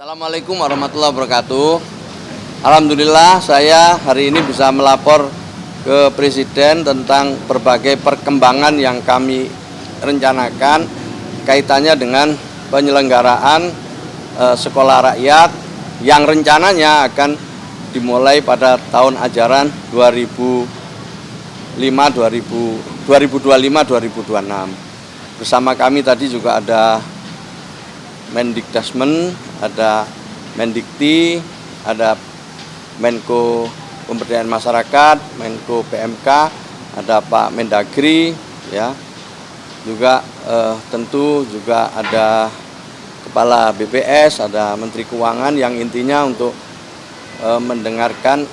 Assalamualaikum warahmatullahi wabarakatuh. Alhamdulillah saya hari ini bisa melapor ke Presiden tentang berbagai perkembangan yang kami rencanakan kaitannya dengan penyelenggaraan sekolah rakyat yang rencananya akan dimulai pada tahun ajaran 2025-2026. Bersama kami tadi juga ada Mendikdasmen, ada Mendikti, ada Menko Pemberdayaan Masyarakat, Menko PMK, ada Pak Mendagri, ya. Juga tentu juga ada Kepala BPS, ada Menteri Keuangan yang intinya untuk mendengarkan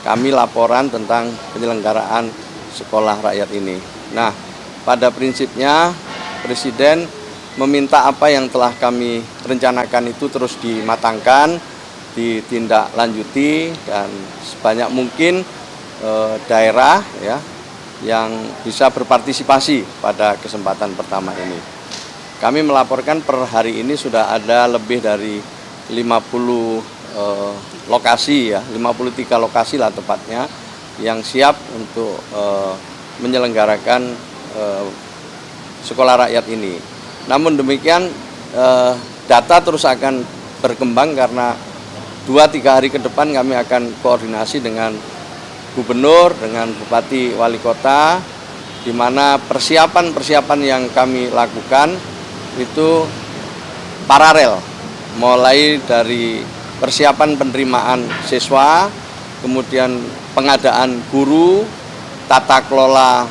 kami laporan tentang penyelenggaraan sekolah rakyat ini. Nah, pada prinsipnya Presiden meminta apa yang telah kami rencanakan itu terus dimatangkan, ditindaklanjuti, dan sebanyak mungkin daerah ya yang bisa berpartisipasi pada kesempatan pertama ini. Kami melaporkan per hari ini sudah ada lebih dari 50 lokasi ya, 53 lokasi lah tepatnya yang siap untuk menyelenggarakan sekolah rakyat ini. Namun demikian data terus akan berkembang karena 2-3 hari ke depan kami akan koordinasi dengan Gubernur, dengan Bupati Wali Kota, di mana persiapan-persiapan yang kami lakukan itu paralel, mulai dari persiapan penerimaan siswa, kemudian pengadaan guru, tata kelola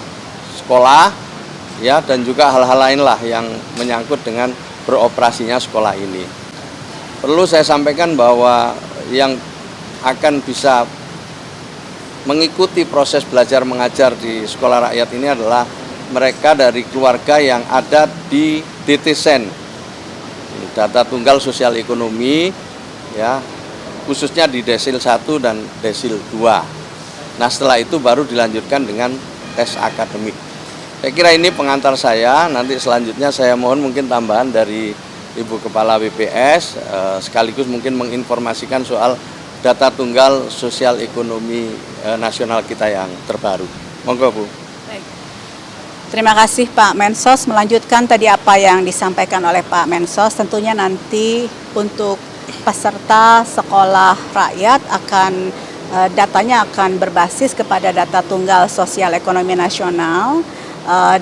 sekolah, ya, dan juga hal-hal lainlah yang menyangkut dengan beroperasinya sekolah ini. Perlu saya sampaikan bahwa yang akan bisa mengikuti proses belajar mengajar di sekolah rakyat ini adalah mereka dari keluarga yang ada di DTSEN, data tunggal sosial ekonomi, ya, khususnya di desil 1 dan desil 2. Nah, setelah itu baru dilanjutkan dengan tes akademik. Saya kira ini pengantar saya. Nanti selanjutnya saya mohon mungkin tambahan dari Ibu Kepala BPS, sekaligus mungkin menginformasikan soal data tunggal sosial ekonomi nasional kita yang terbaru. Monggo, Bu. Baik. Terima kasih Pak Mensos. Melanjutkan tadi apa yang disampaikan oleh Pak Mensos, tentunya nanti untuk peserta sekolah rakyat akan datanya akan berbasis kepada data tunggal sosial ekonomi nasional.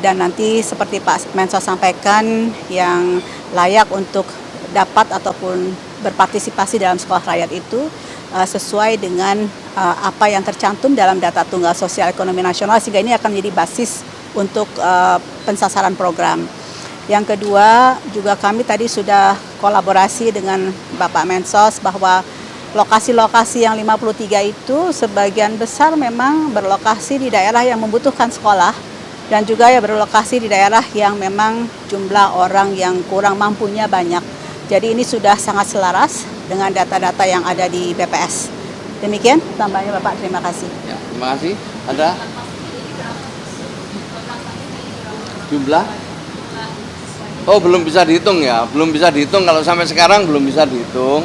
Dan nanti seperti Pak Mensos sampaikan, yang layak untuk dapat ataupun berpartisipasi dalam sekolah rakyat itu sesuai dengan apa yang tercantum dalam data tunggal sosial ekonomi nasional, sehingga ini akan menjadi basis untuk pensasaran program. Yang kedua, juga kami tadi sudah kolaborasi dengan Bapak Mensos bahwa lokasi-lokasi yang 53 itu sebagian besar memang berlokasi di daerah yang membutuhkan sekolah, dan juga ya berlokasi di daerah yang memang jumlah orang yang kurang mampunya banyak. Jadi ini sudah sangat selaras dengan data-data yang ada di BPS. Demikian tambahnya Bapak, terima kasih. Ya, terima kasih. Ada jumlah? Oh, belum bisa dihitung ya, belum bisa dihitung, kalau sampai sekarang belum bisa dihitung.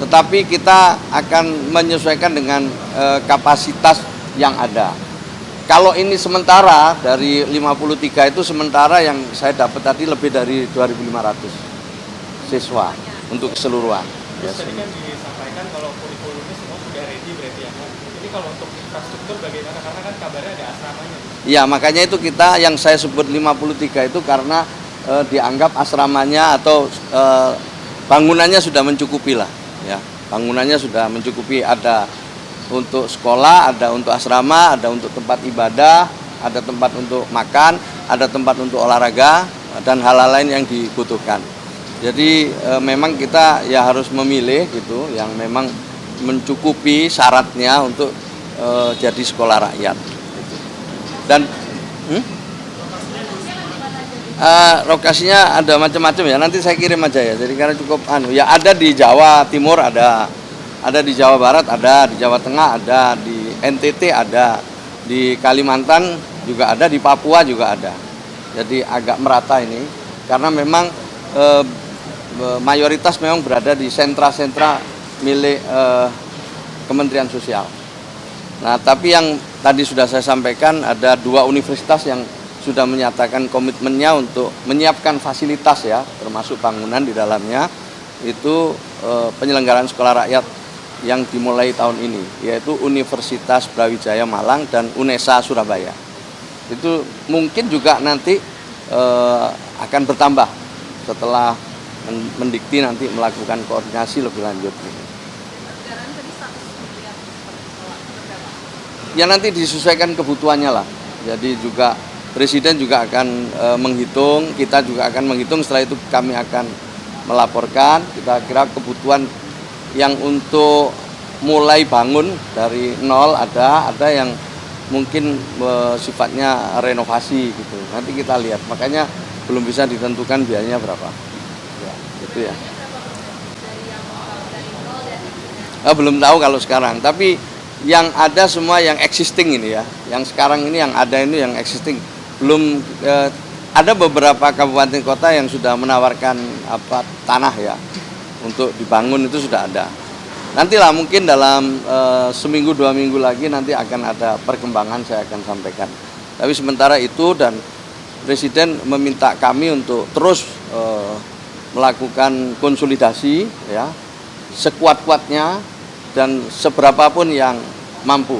Tetapi kita akan menyesuaikan dengan kapasitas yang ada. Kalau ini sementara dari 53 itu sementara yang saya dapat tadi lebih dari 2.500 siswa untuk keseluruhan. Terus tadi kan disampaikan kalau kurikulumnya semua sudah ready berarti ya Pak. Ini kalau untuk infrastruktur bagaimana? Karena kan kabarnya ada asramanya. Iya, makanya itu kita yang saya sebut 53 itu karena dianggap asramanya atau bangunannya sudah mencukupi lah, ya. Bangunannya sudah mencukupi, ada untuk sekolah, ada untuk asrama, ada untuk tempat ibadah, ada tempat untuk makan, ada tempat untuk olahraga, dan hal-hal lain yang dibutuhkan. Jadi memang kita ya harus memilih gitu yang memang mencukupi syaratnya untuk jadi sekolah rakyat. Dan lokasinya ada macam-macam ya, nanti saya kirim aja ya. Jadi karena cukup ya, ada di Jawa Timur, ada di Jawa Barat, ada di Jawa Tengah, ada di NTT, ada di Kalimantan juga ada, di Papua juga ada. Jadi agak merata ini karena memang mayoritas memang berada di sentra-sentra milik Kementerian Sosial. Nah, tapi yang tadi sudah saya sampaikan, ada 2 universitas yang sudah menyatakan komitmennya untuk menyiapkan fasilitas ya, termasuk bangunan di dalamnya, itu penyelenggaraan sekolah rakyat yang dimulai tahun ini, yaitu Universitas Brawijaya Malang dan UNESA Surabaya. Itu mungkin juga nanti akan bertambah setelah Mendikti nanti melakukan koordinasi lebih lanjut. Ya nanti disesuaikan kebutuhannya lah. Jadi juga Presiden juga akan menghitung, kita juga akan menghitung, setelah itu kami akan melaporkan kita kira kebutuhan yang untuk mulai bangun dari nol, ada yang mungkin sifatnya renovasi gitu. Nanti kita lihat, makanya belum bisa ditentukan biayanya berapa. Ya, gitu ya. Belum tahu kalau sekarang, tapi yang ada semua yang existing ini ya, yang sekarang ini yang ada ini yang existing. Belum ada beberapa kabupaten kota yang sudah menawarkan tanah ya untuk dibangun, itu sudah ada. Nantilah mungkin dalam seminggu 2 minggu lagi nanti akan ada perkembangan, saya akan sampaikan. Tapi sementara itu, dan Presiden meminta kami untuk terus melakukan konsolidasi ya sekuat-kuatnya dan seberapapun yang mampu.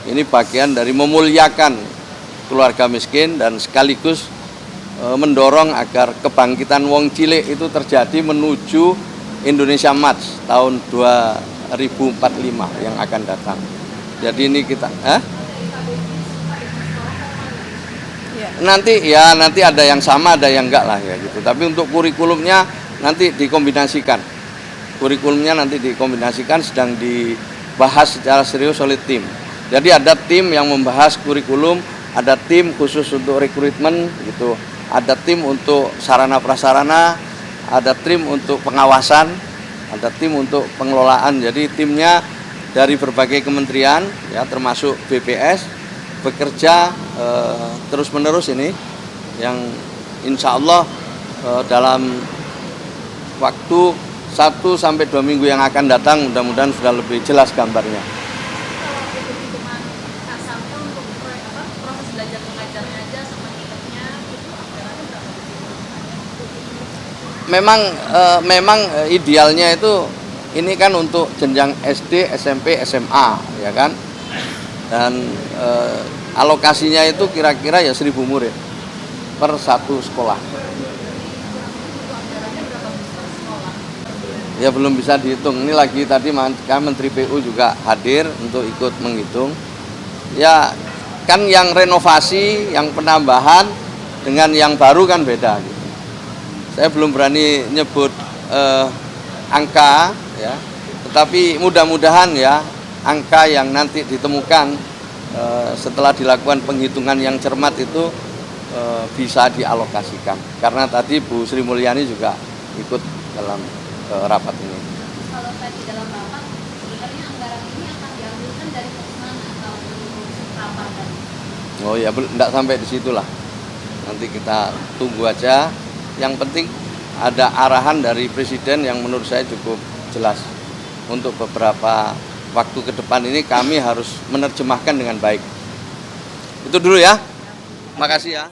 Ini bagian dari memuliakan keluarga miskin dan sekaligus mendorong agar kebangkitan wong cilik itu terjadi menuju Indonesia Mats tahun 2045 yang akan datang. Jadi ini kita nanti ada yang sama, ada yang enggak lah ya gitu. Tapi untuk kurikulumnya nanti dikombinasikan. Kurikulumnya nanti dikombinasikan, sedang dibahas secara serius oleh tim. Jadi ada tim yang membahas kurikulum, ada tim khusus untuk rekrutmen gitu, ada tim untuk sarana prasarana, ada tim untuk pengawasan, ada tim untuk pengelolaan. Jadi timnya dari berbagai kementerian ya, termasuk BPS, bekerja terus-menerus ini, yang insya Allah dalam waktu 1 sampai 2 minggu yang akan datang mudah-mudahan sudah lebih jelas gambarnya. Memang idealnya itu ini kan untuk jenjang SD, SMP, SMA ya kan, dan alokasinya itu kira-kira ya 1.000 murid per 1 sekolah. Ya belum bisa dihitung. Ini lagi tadi Menteri PU juga hadir untuk ikut menghitung. Ya kan yang renovasi, yang penambahan dengan yang baru kan beda. Gitu. Saya belum berani nyebut angka, ya. Tetapi mudah-mudahan ya angka yang nanti ditemukan setelah dilakukan penghitungan yang cermat itu bisa dialokasikan. Karena tadi Bu Sri Mulyani juga ikut dalam rapat ini. Kalau tadi dalam rapat, sebenarnya anggaran ini akan diambilkan dari mana atau rapat tadi? Oh ya, enggak sampai di situlah. Nanti kita tunggu aja. Yang penting ada arahan dari Presiden yang menurut saya cukup jelas. Untuk beberapa waktu ke depan ini kami harus menerjemahkan dengan baik. Itu dulu ya. Makasih ya.